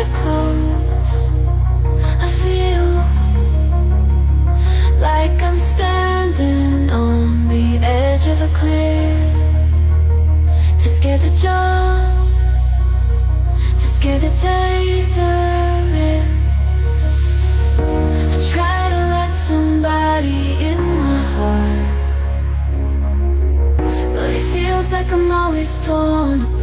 get close, I feel like I'm standing on the edge of a cliff. Too scared to jump, too scared to take the risk. I try to let somebody in my heart, but it feels like I'm always torn apart.